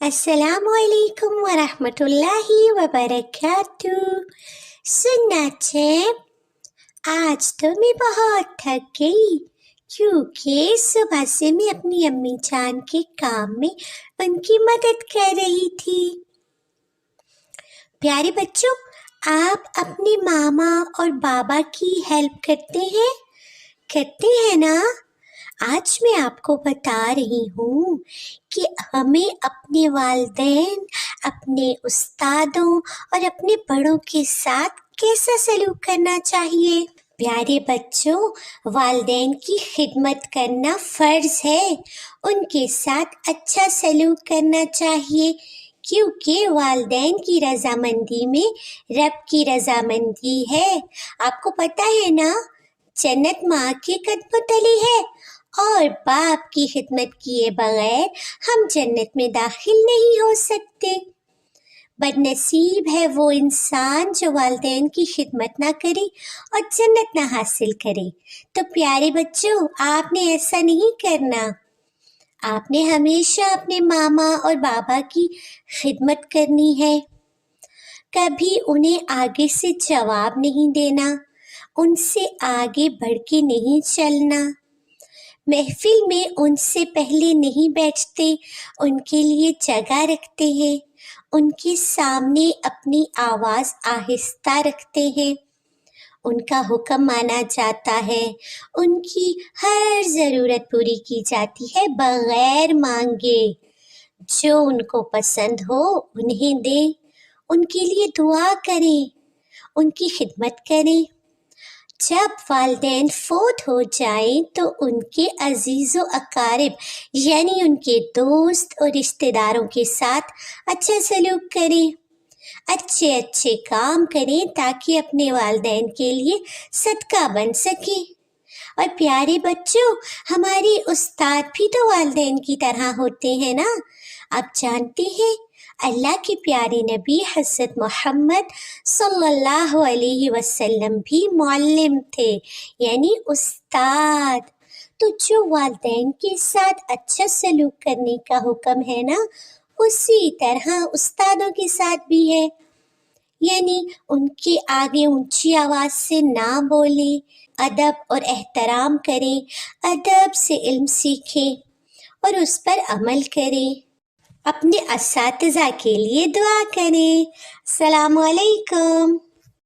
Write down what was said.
السلام علیکم ورحمۃ اللہ وبرکاتہ۔ سننا آج تو میں بہت تھک گئی کیونکہ صبح سے میں اپنی امی جان کے کام میں ان کی مدد کر رہی تھی۔ پیارے بچوں، آپ اپنے ماما اور بابا کی ہیلپ کرتے ہیں نا؟ آج میں آپ کو بتا رہی ہوں کہ ہمیں اپنے والدین، اپنے استادوں اور اپنے بڑوں کے ساتھ کیسا سلوک کرنا چاہیے۔ پیارے بچوں، والدین کی خدمت کرنا فرض ہے، ان کے ساتھ اچھا سلوک کرنا چاہیے، کیونکہ والدین کی رضامندی میں رب کی رضامندی ہے۔ آپ کو پتہ ہے نا، جنت ماں کے قدموں تلے ہے، اور باپ کی خدمت کیے بغیر ہم جنت میں داخل نہیں ہو سکتے۔ بد نصیب ہے وہ انسان جو والدین کی خدمت نہ کرے اور جنت نہ حاصل کرے۔ تو پیارے بچوں، آپ نے ایسا نہیں کرنا۔ آپ نے ہمیشہ اپنے ماما اور بابا کی خدمت کرنی ہے، کبھی انہیں آگے سے جواب نہیں دینا، ان سے آگے بڑھ کے نہیں چلنا، محفل میں ان سے پہلے نہیں بیٹھتے، ان کے لیے جگہ رکھتے ہیں، ان کے سامنے اپنی آواز آہستہ رکھتے ہیں، ان کا حکم مانا جاتا ہے، ان کی ہر ضرورت پوری کی جاتی ہے بغیر مانگے۔ جو ان کو پسند ہو انہیں دیں، ان کے لیے دعا کریں، ان کی خدمت کریں۔ جب والدین فوت ہو جائیں تو ان کے عزیز و اقارب یعنی ان کے دوست اور رشتہ داروں کے ساتھ اچھا سلوک کریں، اچھے کام کریں تاکہ اپنے والدین کے لیے صدقہ بن سکے۔ اور پیارے بچوں، ہمارے استاد بھی تو والدین کی طرح ہوتے ہیں نا۔ آپ جانتے ہیں اللہ کے پیارے نبی حضرت محمد صلی اللہ علیہ وسلم بھی معلم تھے، یعنی استاد۔ تو جو والدین کے ساتھ اچھا سلوک کرنے کا حکم ہے نا، اسی طرح استادوں کے ساتھ بھی ہے، یعنی ان کے آگے اونچی آواز سے نہ بولیں، ادب اور احترام کریں، ادب سے علم سیکھیں اور اس پر عمل کریں، اپنے اساتذہ کے لیے دعا کریں۔ السلام علیکم۔